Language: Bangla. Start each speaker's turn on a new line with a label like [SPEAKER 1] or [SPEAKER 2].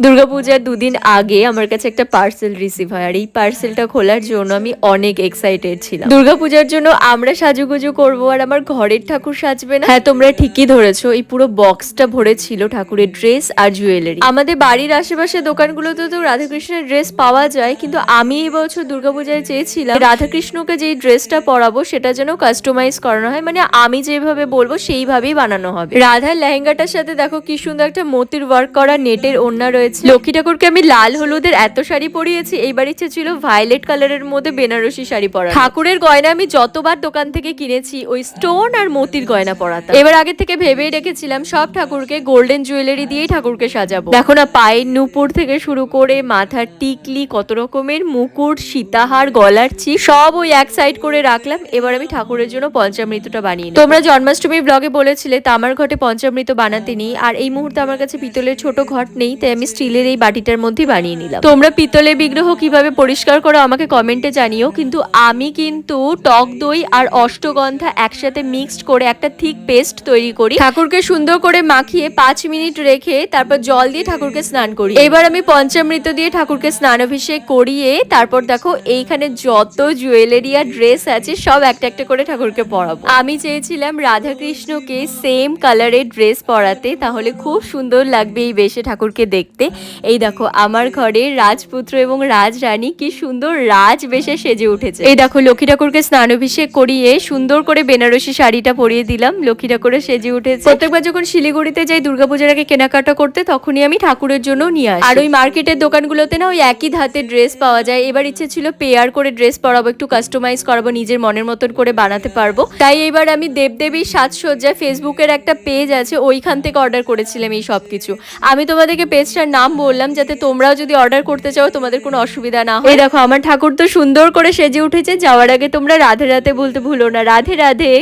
[SPEAKER 1] দুর্গাপূজার দুদিন আগে আমার কাছে একটা পার্সেল রিসিভ হয়, আর এই পার্সেলটা খোলার জন্য আমি অনেক এক্সাইটেড ছিলাম। দুর্গাপূজার জন্য আমরা সাজুগুজু করবো, আর আমার ঘরের ঠাকুর সাজবে না। হ্যাঁ, তোমরা ঠিকই ধরেছো, এই পুরো বক্সটা ভরে ছিল ঠাকুরের ড্রেস আর জুয়েলারি। আমাদের বাড়ির আশেপাশে দোকানগুলোতে তো রাধাকৃষ্ণের ড্রেস পাওয়া যায়, কিন্তু আমি এই বছর দুর্গাপূজায় চেয়েছিলাম রাধাকৃষ্ণকে যেই ড্রেসটা পরাবো সেটা যেন কাস্টমাইজ করানো হয়, মানে আমি যেভাবে বলবো সেইভাবেই বানানো হবে। রাধার লেহেঙ্গাটার সাথে দেখো কি সুন্দর একটা মোতির ওয়ার্ক করা নেটের ওড়না রয়েছে। লক্ষ্মী ঠাকুরকে আমি লাল হলুদের এত শাড়ি পরিয়েছি, এইবার ইচ্ছে ছিল ভায়োলেট কালারের মধ্যে বেনারসি শাড়ি পরা। ঠাকুরের গয়না আমি যতবার দোকান থেকে কিনেছি ওই স্টোন আর মোতির গয়না পরাতাম। এবার আগে থেকে ভেবেই রেখেছিলাম সব ঠাকুরকে গোল্ডেন জুয়েলারি দিয়েই ঠাকুরকে সাজাবো। দেখো না, পায়ের নুপুর থেকে শুরু করে মাথার টিকলি, কত রকমের মুকুট, সীতাহার, গলার চিপ সব ওই এক সাইড করে রাখলাম। এবার আমি ঠাকুরের জন্য পঞ্চামৃতটা বানিয়ে নিই। তোমরা জন্মাষ্টমী ব্লগে বলেছিলে তামার ঘটে পঞ্চামৃত বানাতে নেই, আর এই মুহূর্তে আমার কাছে পিতলের ছোট ঘট নেই, তাই আমি স্টিলের এই বাটিটার মধ্যে বানিয়ে নিলাম। তোমরা পিতলের বিগ্রহ কিভাবে পরিষ্কার করো আমাকে কমেন্টে জানিও, কিন্তু আমি কিন্তু টক দই আর অষ্টগন্ধা একসাথে মিক্সড করে একটা থিক পেস্ট তৈরি করি। ঠাকুরকে সুন্দর করে মাখিয়ে 5 মিনিট রেখে তারপর জল দিয়ে ঠাকুরকে স্নান করি। এবার আমি পঞ্চামৃত দিয়ে ঠাকুরকে স্নান অভিষেক করিয়ে তারপর দেখো এইখানে যত জুয়েলারি আর ড্রেস আছে সব একটা একটা করে ঠাকুরকে পরাবো। আমি চেয়েছিলাম রাধা কৃষ্ণকে সেম কালারের ড্রেস পরাতে, তাহলে খুব সুন্দর লাগবে এই বেশে ঠাকুরকে দেখতে। এই দেখো আমার ঘরে রাজপুত্র এবং রাজরানী কি সুন্দর রাজ বেশে সেজে উঠেছে। এই দেখো লক্ষ্মী ঠাকুরকে স্নান অভিষেক করিয়ে সুন্দর করে বেনারসি শাড়িটা পরিয়ে দিলাম, লক্ষ্মী ঠাকুরে সেজে উঠেছে। প্রত্যেকবার যখন শিলিগুড়িতে যাই দুর্গাপূজার আগে কেনাকাটা করতে, তখনই আমি ঠাকুরের জন্য নিয়ে আসি। আর ওই মার্কেটের দোকানগুলোতে না ওই একই ধাতের ড্রেস পাওয়া যায়। এবার ইচ্ছে ছিল পেয়ার করে ড্রেস পরাবো, একটু কাস্টমাইজ করাবো, নিজের মনের মতন করে বানাতে পারবো। তাই এবার আমি দেবদেবীর সাজসজ্জা ফেসবুকের একটা পেজ আছে, ওইখান থেকে অর্ডার করেছিলাম এই সব কিছু। আমি তোমাদেরকে পেজটার নাম বললাম যাতে তোমরাও যদি অর্ডার করতে চাও তোমাদের কোনো অসুবিধা না হয়। এই দেখো আমার ঠাকুর তো সুন্দর করে সেজে উঠেছে। যাওয়ার আগে তোমরা রাধে রাধে বলতে ভুলো না। রাধে রাধে।